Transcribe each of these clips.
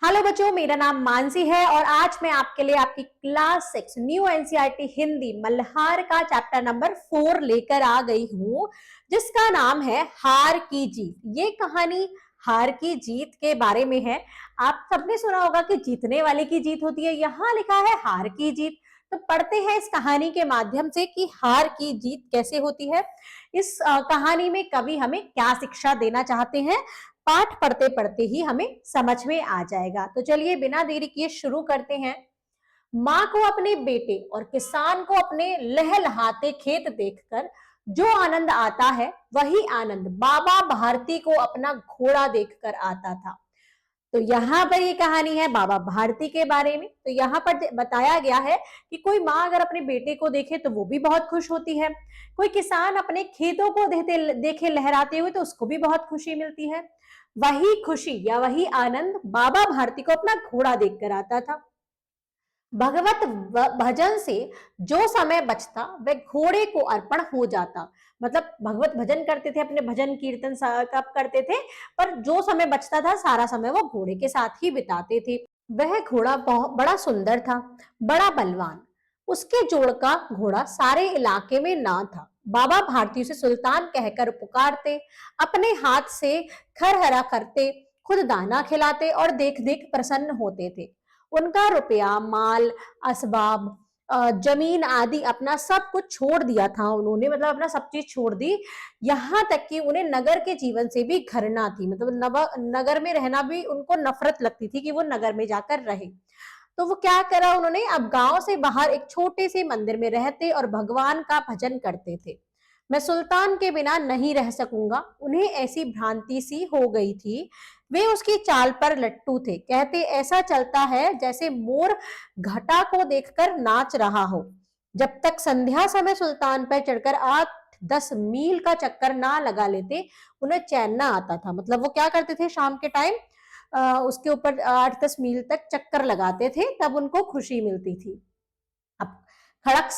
Hello बच्चों, मेरा नाम मानसी है और आज मैं आपके लिए आपकी class 6 new NCERT Hindi Malhar का चैप्टर नंबर 4 लेकर आ गई हूं, जिसका नाम है हार की जीत। ये कहानी हार की जीत के बारे में है। आप सबने सुना होगा कि जीतने वाले की जीत होती है, यहाँ लिखा है हार की जीत। तो पढ़ते हैं इस कहानी के माध्यम से कि हार की जीत कैसे होती है। इस कहानी में कवि हमें क्या शिक्षा देना चाहते हैं, पाठ पढ़ते पढ़ते ही हमें समझ में आ जाएगा। तो चलिए बिना देरी किए शुरू करते हैं। माँ को अपने बेटे और किसान को अपने लहलहाते खेत देखकर जो आनंद आता है, वही आनंद बाबा भारती को अपना घोड़ा देखकर आता था। तो यहाँ पर ये कहानी है बाबा भारती के बारे में। तो यहाँ पर बताया गया है कि कोई माँ अगर अपने बेटे को देखे तो वो भी बहुत खुश होती है। कोई किसान अपने खेतों को देखे लहराते हुए तो उसको भी बहुत खुशी मिलती है। वही खुशी या वही आनंद बाबा भारती को अपना घोड़ा देखकर आता था। भगवत भजन से जो समय बचता वह घोड़े को अर्पण हो जाता। मतलब भगवत भजन करते थे, अपने भजन कीर्तन सब करते थे, पर जो समय बचता था सारा समय वो घोड़े के साथ ही बिताते थे। वह घोड़ा बहुत बड़ा सुंदर था, बड़ा बलवान। उसके जोड़ का घोड़ा सारे इलाके में ना था। बाबा भारती से सुल्तान कहकर पुकारते, अपने हाथ से खरहरा करते, खुद दाना खिलाते और देख देख प्रसन्न होते थे। उनका रुपया, माल, असबाब, जमीन आदि अपना सब कुछ छोड़ दिया था उन्होंने। मतलब अपना सब चीज छोड़ दी। यहाँ तक कि उन्हें नगर के जीवन से भी घृणा थी। मतलब नगर में रहना भी उनको नफरत लगती थी कि वो नगर में जाकर रहे। तो वो क्या करा उन्होंने, अब गांव से बाहर एक छोटे से मंदिर में रहते और भगवान का भजन करते थे। मैं सुल्तान के बिना नहीं रह सकूंगा, उन्हें ऐसी भ्रांति सी हो गई थी। वे उसकी चाल पर लट्टू थे। कहते ऐसा चलता है जैसे मोर घटा को देखकर नाच रहा हो। जब तक संध्या समय सुल्तान पर चढ़कर 8-10 मील का चक्कर ना लगा लेते, उन्हें चैन ना आता था। मतलब वो क्या करते थे, शाम के टाइम उसके ऊपर 8-10 मील तक चक्कर लगाते थे, तब उनको खुशी मिलती थी। अब खड़क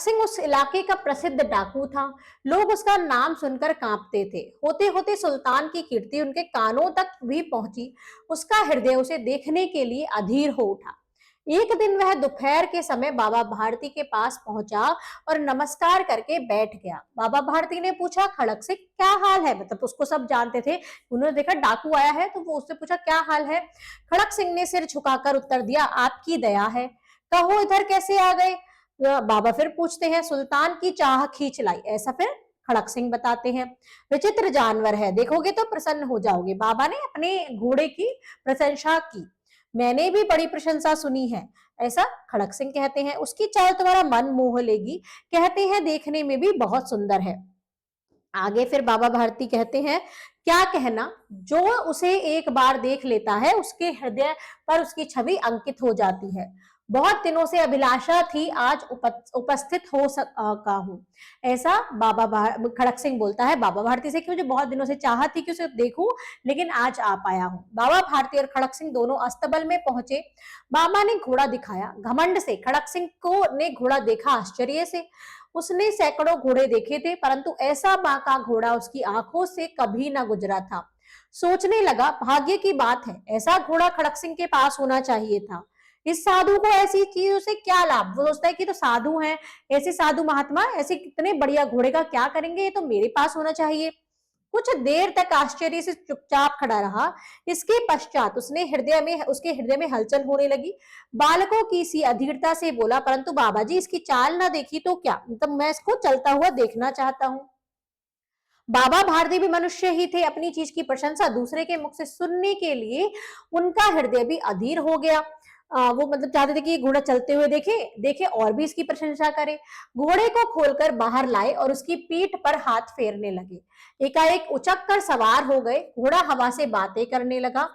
सिंह उस इलाके का प्रसिद्ध डाकू था। लोग उसका नाम सुनकर कांपते थे। होते होते सुल्तान की कीर्ति उनके कानों तक भी पहुंची। उसका हृदय उसे देखने के लिए अधीर हो उठा। एक दिन वह दोपहर के समय बाबा भारती के पास पहुंचा और नमस्कार करके बैठ गया। बाबा भारती ने पूछा, खड़क सिंह क्या हाल है? मतलब उसको सब जानते थे। उन्होंने देखा डाकू आया है तो वो उससे पूछा क्या हाल है। खड़क सिंह ने सिर झुकाकर उत्तर दिया, आपकी दया है। कहो इधर कैसे आ गए? बाबा फिर पूछते हैं, सुल्तान की चाह खींच लाई, ऐसा फिर खड़क सिंह बताते हैं। विचित्र जानवर है, देखोगे तो प्रसन्न हो जाओगे। बाबा ने अपने घोड़े की प्रशंसा की। मैंने भी बड़ी प्रशंसा सुनी है, ऐसा खड़क सिंह कहते हैं। उसकी चाल तुम्हारा मन मोह लेगी, कहते हैं देखने में भी बहुत सुंदर है। आगे फिर बाबा भारती कहते हैं, क्या कहना, जो उसे एक बार देख लेता है उसके हृदय पर उसकी छवि अंकित हो जाती है। बहुत दिनों से अभिलाषा थी, आज उपस्थित हो सका हूं, ऐसा खड़क सिंह बोलता है बाबा भारती से कि मुझे बहुत दिनों से चाह थी कि उसे देखूं, लेकिन आज आ पाया हूं। बाबा भारती और खड़क सिंह दोनों अस्तबल में पहुंचे। बाबा ने घोड़ा दिखाया। घमंड से खड़क सिंह को ने घोड़ा देखा आश्चर्य से। उसने सैकड़ों घोड़े देखे थे, परंतु ऐसा बांका घोड़ा उसकी आंखों से कभी ना गुजरा था। सोचने लगा, भाग्य की बात है, ऐसा घोड़ा खड़क सिंह के पास होना चाहिए था। इस साधु को ऐसी चीजों से क्या लाभ? वो सोचता है कि तो साधु हैं, ऐसे साधु महात्मा ऐसे कितने बढ़िया घोड़े का क्या करेंगे, ये तो मेरे पास होना चाहिए। कुछ देर तक आश्चर्य से चुपचाप खड़ा रहा। इसके पश्चात उसके हृदय में हलचल होने लगी। बालकों की सी अधीरता से बोला, परंतु बाबा जी इसकी चाल ना देखी तो क्या, मतलब मैं इसको चलता हुआ देखना चाहता हूँ। बाबा भारती भी मनुष्य ही थे। अपनी चीज की प्रशंसा दूसरे के मुख से सुनने के लिए उनका हृदय भी अधीर हो गया। वो मतलब चाहते थे कि घोड़ा चलते हुए देखे देखे और भी इसकी प्रशंसा करे। घोड़े को खोलकर बाहर लाए और उसकी पीठ पर हाथ फेरने लगे। एकाएक उचक कर सवार हो गए। घोड़ा हवा से बातें करने लगा।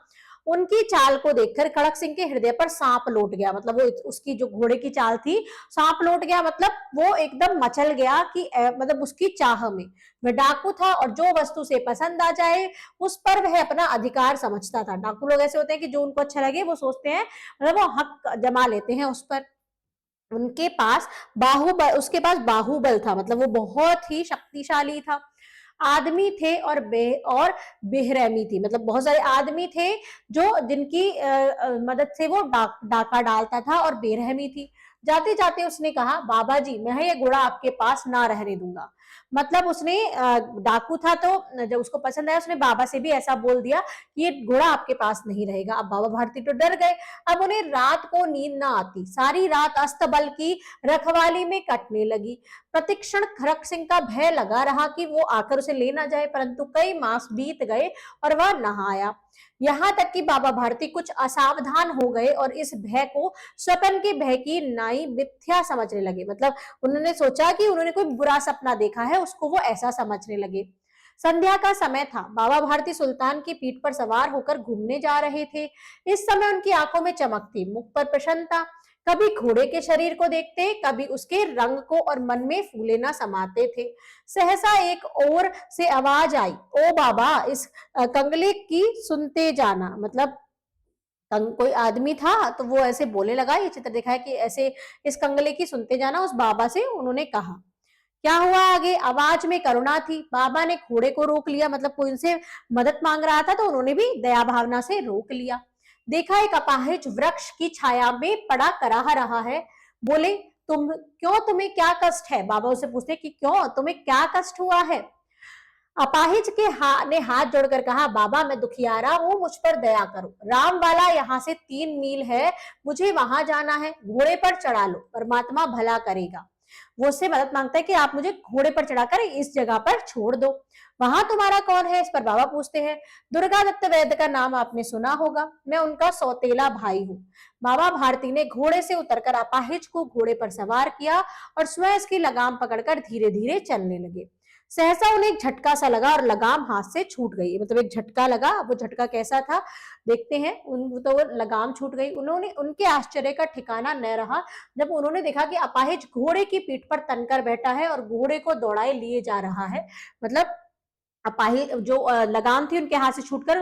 उनकी चाल को देखकर खड़क सिंह के हृदय पर सांप लौट गया। मतलब वो उसकी जो घोड़े की चाल थी, सांप लौट गया, मतलब वो एकदम मचल गया कि मतलब उसकी चाह में। वह डाकू था और जो वस्तु से पसंद आ जाए उस पर वह अपना अधिकार समझता था। डाकू लोग ऐसे होते हैं कि जो उनको अच्छा लगे वो सोचते हैं, मतलब वो हक जमा लेते हैं उस पर। उसके पास बाहुबल था, मतलब वो बहुत ही शक्तिशाली था। आदमी थे और बेरहमी थी, मतलब बहुत सारे आदमी थे जो जिनकी मदद से वो डाका डालता था, और बेरहमी थी। जाते जाते उसने कहा, बाबा जी मैं ये घोड़ा आपके पास ना रहने दूंगा। मतलब उसने डाकू था तो जब उसको पसंद आया उसने बाबा से भी ऐसा बोल दिया कि ये घोड़ा आपके पास नहीं रहेगा। अब बाबा भारती तो डर गए। अब उन्हें रात को नींद ना आती, सारी रात अस्तबल की रखवाली में कटने लगी। प्रतिक्षण खड़क सिंह का भय लगा रहा कि वो आकर उसे ले ना जाए, परंतु कई मास बीत गए और वह नहा आया। यहां तक कि बाबा भारती कुछ असावधान हो गए और इस भय को स्वप्न के भय की नाई मिथ्या समझने लगे। मतलब उन्होंने सोचा कि उन्होंने कोई बुरा सपना देखा है, उसको वो ऐसा समझने लगे। संध्या का समय था। बाबा भारती सुल्तान की पीठ पर सवार होकर घूमने जा रहे थे। इस समय उनकी आंखों में चमक थी, मुख पर प्रसन्नता। कभी घोड़े के शरीर को देखते, कभी उसके रंग को, और मन में फूले ना समाते थे। सहसा एक ओर से आवाज आई, ओ बाबा इस कंगले की सुनते जाना। मतलब कोई आदमी था तो वो ऐसे बोलने लगा, ये चित्र दिखा है कि ऐसे इस कंगले की सुनते जाना, उस बाबा से उन्होंने कहा। क्या हुआ आगे? आवाज में करुणा थी। बाबा ने घोड़े को रोक लिया, मतलब कोई उनसे मदद मांग रहा था तो उन्होंने भी दया भावना से रोक लिया। देखा एक अपाहिज वृक्ष की छाया में पड़ा कराह रहा है। बोले, तुम्हें क्या कष्ट है? बाबा उसे पूछते कि क्यों, तुम्हें क्या कष्ट हुआ है? अपाहिज ने हाथ जोड़कर कहा, बाबा मैं दुखियारा हूं, मुझ पर दया करो। राम वाला यहाँ से 3 मील है, मुझे वहां जाना है, घोड़े पर चढ़ा लो, परमात्मा भला करेगा। वो उससे मदद मांगता है कि आप मुझे घोड़े पर चढ़ाकर इस जगह पर छोड़ दो। वहां तुम्हारा कौन है? इस पर बाबा पूछते हैं। दुर्गा दत्त वैद्य का नाम आपने सुना होगा, मैं उनका सौतेला भाई हूँ। बाबा भारती ने घोड़े से उतरकर अपाहिज को घोड़े पर सवार किया और स्वयं इसकी लगाम पकड़कर धीरे धीरे चलने लगे। सहसा उन्हें एक झटका सा लगा और लगाम हाथ से छूट गई। मतलब एक झटका लगा, वो झटका कैसा था देखते हैं। उन तो लगाम छूट गई। उन्होंने उनके आश्चर्य का ठिकाना न रहा जब उन्होंने देखा कि अपाहिज घोड़े की पीठ पर तनकर बैठा है और घोड़े को दौड़ाए लिए जा रहा है। मतलब अपाहिज जो लगाम थी उनके हाथ से छूटकर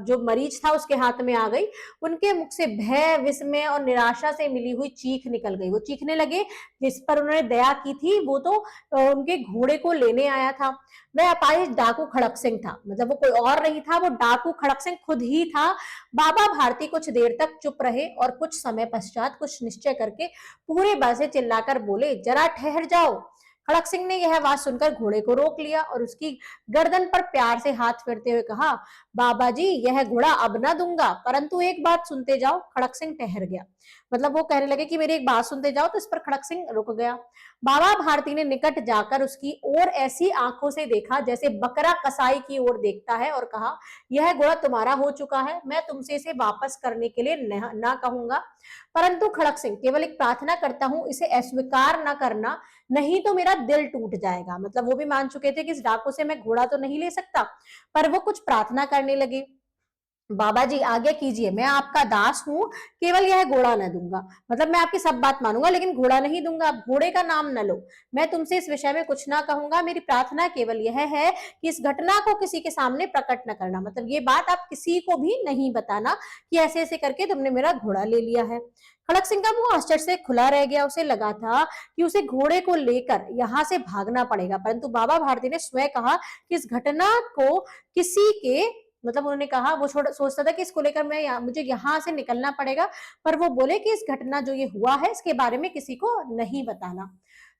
जो मरीज था उसके हाथ में आ गई। उनके मुख से भय, विस्मय और निराशा से मिली हुई चीख निकल गई। वो चीखने लगे, जिस पर उन्होंने दया की थी वो तो उनके घोड़े को लेने आया था। वह अपाहिज डाकू खड़क सिंह था। मतलब वो कोई और नहीं था, वो डाकू खड़क सिंह खुद ही था। बाबा भारती कुछ देर तक चुप रहे और कुछ समय पश्चात कुछ निश्चय करके पूरे बल से चिल्लाकर बोले, जरा ठहर जाओ। खड़क सिंह ने यह बात सुनकर घोड़े को रोक लिया और उसकी गर्दन पर प्यार से हाथ फेरते हुए कहा, बाबा जी यह घोड़ा अब ना दूंगा, परंतु एक बात सुनते जाओ। खड़क सिंह ठहर गया। मतलब वो कहने लगे कि मेरी एक बात सुनते जाओ, तो इस पर खड़क सिंह रुक गया। बाबा भारती ने निकट जाकर उसकी ओर ऐसी आंखों से देखा जैसे बकरा कसाई की ओर देखता है और कहा, यह घोड़ा तुम्हारा हो चुका है, मैं तुमसे इसे वापस करने के लिए ना कहूंगा, परंतु खड़क सिंह केवल एक प्रार्थना करता हूं, इसे अस्वीकार ना करना, नहीं तो मेरा दिल टूट जाएगा। मतलब वो भी मान चुके थे कि इस डाकू से मैं घोड़ा तो नहीं ले सकता, पर वो कुछ प्रार्थना करने लगे। बाबा जी आज्ञा कीजिए, मैं आपका दास हूं, केवल यह घोड़ा न दूंगा। मतलब मैं आपकी सब बात मानूंगा लेकिन घोड़ा नहीं दूंगा। आप घोड़े का नाम न लो, मैं तुमसे इस विषय में कुछ ना कहूंगा। मेरी प्रार्थना केवल यह है कि इस घटना को किसी के सामने प्रकट न करना। मतलब ये बात आप किसी को भी नहीं बताना कि ऐसे ऐसे करके तुमने मेरा घोड़ा ले लिया है। खड़क सिंह का मुंह आश्चर्य से खुला रह गया। उसे लगा था कि उसे घोड़े को लेकर यहाँ से भागना पड़ेगा, परंतु बाबा भारती ने स्वयं कहा कि इस घटना को किसी के, मतलब उन्होंने कहा, वो सोचता था कि इसको लेकर मुझे यहाँ से निकलना पड़ेगा, पर वो बोले कि इस घटना जो ये हुआ है इसके बारे में किसी को नहीं बताना,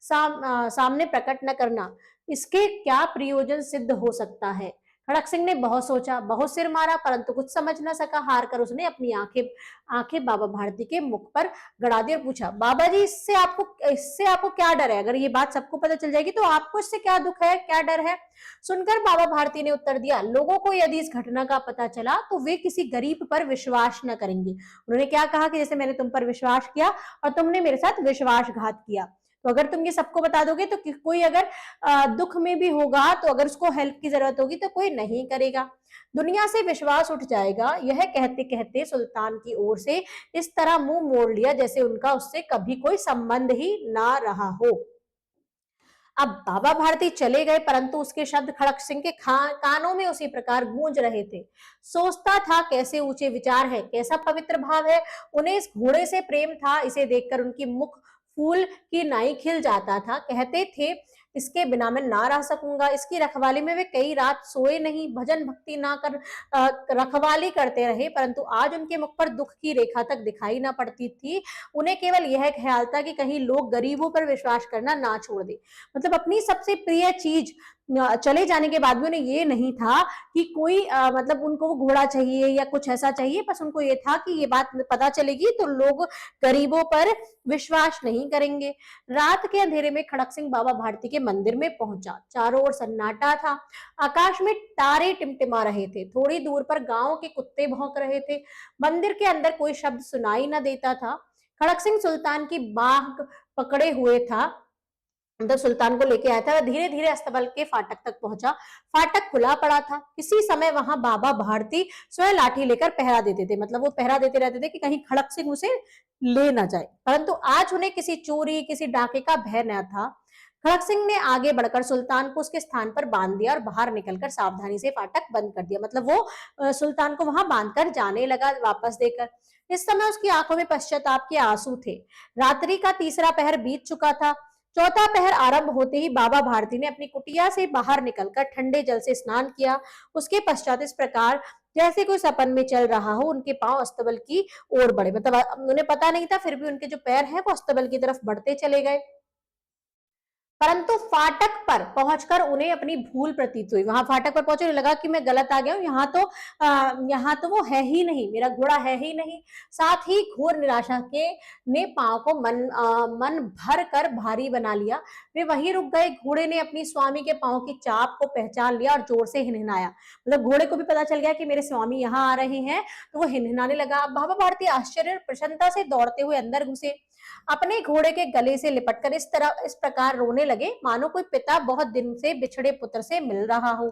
सामने प्रकट न करना। इसके क्या प्रयोजन सिद्ध हो सकता है? खड़क सिंह ने बहुत सोचा, बहुत सिर मारा, परंतु कुछ समझ न सका। हार कर उसने अपनी आंखें आंखें बाबा भारती के मुख पर गड़ा दी और पूछा, बाबा जी इससे आपको क्या डर है? अगर ये बात सबको पता चल जाएगी तो आपको इससे क्या दुख है, क्या डर है? सुनकर बाबा भारती ने उत्तर दिया, लोगों को यदि इस घटना का पता चला तो वे किसी गरीब पर विश्वास न करेंगे। उन्होंने क्या कहा कि जैसे मैंने तुम पर विश्वास किया और तुमने मेरे साथ विश्वासघात किया, तो अगर तुम ये सबको बता दोगे तो कोई अगर दुख में भी होगा तो अगर उसको हेल्प की जरूरत होगी तो कोई नहीं करेगा, दुनिया से विश्वास उठ जाएगा। यह कहते कहते सुल्तान की ओर से इस तरह मुंह मोड़ लिया जैसे उनका उससे कभी कोई संबंध ही ना रहा हो। अब बाबा भारती चले गए, परंतु उसके शब्द खड़क सिंह के कानों में उसी प्रकार गूंज रहे थे। सोचता था कैसे ऊंचे विचार है, कैसा पवित्र भाव है। उन्हें इस घोड़े से प्रेम था, इसे देखकर उनकी मुख फूल की नाई खिल जाता था। कहते थे इसके बिना मैं ना रह सकूंगा। इसकी रखवाली में वे कई रात सोए नहीं, भजन भक्ति ना कर रखवाली करते रहे, परंतु आज उनके मुख पर दुख की रेखा तक दिखाई ना पड़ती थी। उन्हें केवल यह ख्याल था कि कहीं लोग गरीबों पर विश्वास करना ना छोड़ दे। मतलब अपनी सबसे प्रिय चीज चले जाने के बाद भी उन्हें ये नहीं था कि कोई मतलब उनको घोड़ा चाहिए या कुछ ऐसा चाहिए, बस उनको ये था कि ये बात पता चलेगी तो लोग गरीबों पर विश्वास नहीं करेंगे। रात के अंधेरे में खड़क सिंह बाबा भारती के मंदिर में पहुंचा। चारों ओर सन्नाटा था, आकाश में तारे टिमटिमा रहे थे, थोड़ी दूर पर गांव के कुत्ते भौंक रहे थे, मंदिर के अंदर कोई शब्द सुनाई न देता था। खड़क सिंह सुल्तान की बाह पकड़े हुए था, मतलब सुल्तान को लेके आया था। वह धीरे धीरे अस्तबल के फाटक तक पहुंचा। फाटक खुला पड़ा था। किसी समय वहां बाबा भारती स्वयं लाठी लेकर पहरा देते थे, मतलब वो पहरा देते रहते थे कि कहीं खड़क सिंह उसे ले ना जाए। परंतु आज उन्हें किसी चोरी, किसी डाके का भय न था। खड़क सिंह ने आगे बढ़कर सुल्तान को उसके स्थान पर बांध दिया और बाहर निकलकर सावधानी से फाटक बंद कर दिया। मतलब वो सुल्तान को वहां बांधकर जाने लगा वापस देकर। इस समय उसकी आंखों में पश्चाताप के आंसू थे। रात्रि का तीसरा पहर बीत चुका था। चौथा पहर आरंभ होते ही बाबा भारती ने अपनी कुटिया से बाहर निकलकर ठंडे जल से स्नान किया। उसके पश्चात इस प्रकार जैसे कोई सपन में चल रहा हो उनके पांव अस्तबल की ओर बढ़े। मतलब उन्हें पता नहीं था, फिर भी उनके जो पैर हैं वो अस्तबल की तरफ बढ़ते चले गए। परंतु फाटक पर पहुंचकर उन्हें अपनी भूल प्रतीत हुई। वहां फाटक पर पहुंचे, लगा कि मैं गलत आ गया हूं, यहाँ तो वो है ही नहीं, मेरा घोड़ा है ही नहीं। साथ ही घोर निराशा के ने पांव को मन भर कर भारी बना लिया। वे वहीं रुक गए। घोड़े ने अपनी स्वामी के पांव की चाप को पहचान लिया और जोर से हिनहिनाया। मतलब घोड़े को भी पता चल गया कि मेरे स्वामी यहाँ आ रहे हैं, तो वो हिनहिनाने लगा। बाबा भारती आश्चर्य और प्रसन्नता से दौड़ते हुए अंदर घुसे। अपने घोड़े के गले से लिपटकर इस प्रकार रोने लगे मानो कोई पिता बहुत दिन से बिछड़े पुत्र से मिल रहा हो।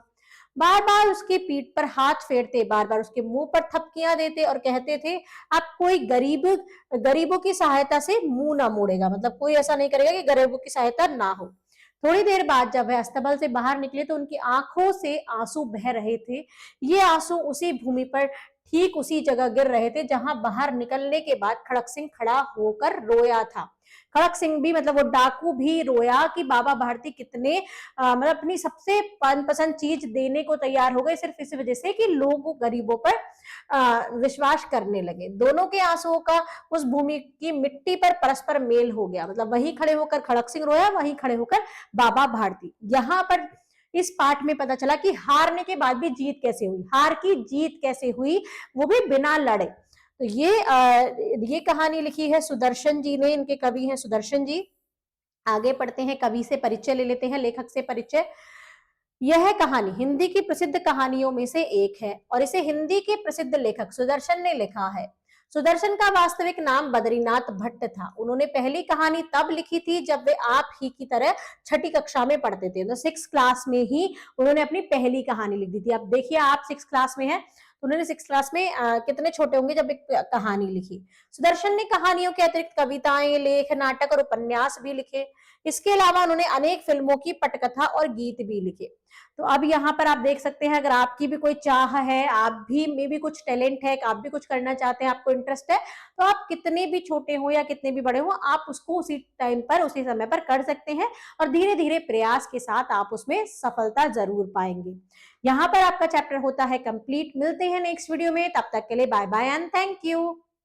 बार बार उसकी पीठ पर हाथ फेरते, बार बार उसके मुंह पर थपकियां देते और कहते थे, अब कोई गरीबों की सहायता से मुंह ना मोड़ेगा। मतलब कोई ऐसा नहीं करेगा कि गरीबों की सहायता ना हो। थोड़ी देर बाद जब वह अस्तबल से बाहर निकले तो उनकी आंखों से आंसू बह रहे थे। ये आंसू उसी भूमि पर ठीक उसी जगह गिर रहे थे जहां बाहर निकलने के बाद खड़क सिंह खड़ा होकर रोया था। खड़क सिंह भी, मतलब वो डाकू भी रोया कि बाबा भारती कितने मतलब अपनी सबसे मनपसंद चीज देने को तैयार हो गए सिर्फ इस वजह से कि लोग गरीबों पर विश्वास करने लगे। दोनों के आंसुओं का उस भूमि की मिट्टी पर परस्पर मेल हो गया। मतलब वहीं खड़े होकर खड़क सिंह रोया, वहीं खड़े होकर बाबा भारती। यहाँ पर इस पाठ में पता चला कि हारने के बाद भी जीत कैसे हुई, हार की जीत कैसे हुई, वो भी बिना लड़े। तो ये कहानी लिखी है सुदर्शन जी ने, इनके कवि हैं सुदर्शन जी। आगे पढ़ते हैं, कवि से परिचय ले लेते हैं, लेखक से परिचय। यह कहानी हिंदी की प्रसिद्ध कहानियों में से एक है और इसे हिंदी के प्रसिद्ध लेखक सुदर्शन ने लिखा है। सुदर्शन का वास्तविक नाम बद्रीनाथ भट्ट था। उन्होंने पहली कहानी तब लिखी थी जब वे आप ही की तरह छठी कक्षा में पढ़ते थे। तो 6 क्लास में ही उन्होंने अपनी पहली कहानी लिख दी थी। अब देखिए, आप 6 क्लास में हैं तो उन्होंने 6 क्लास में कितने छोटे होंगे जब एक कहानी लिखी। सुदर्शन ने कहानियों के अतिरिक्त कविताएं, लेख, नाटक और उपन्यास भी लिखे। इसके अलावा उन्होंने अनेक फिल्मों की पटकथा और गीत भी लिखे। तो अब यहाँ पर आप देख सकते हैं, अगर आपकी भी कोई चाह है, आप भी में भी कुछ टैलेंट है, आप भी कुछ करना चाहते हैं, आपको इंटरेस्ट है, तो आप कितने भी छोटे हो या कितने भी बड़े हो, आप उसको उसी टाइम पर, उसी समय पर कर सकते हैं और धीरे धीरे प्रयास के साथ आप उसमें सफलता जरूर पाएंगे। यहाँ पर आपका चैप्टर होता है कंप्लीट। मिलते हैं नेक्स्ट वीडियो में, तब तक के लिए bye bye and thank you.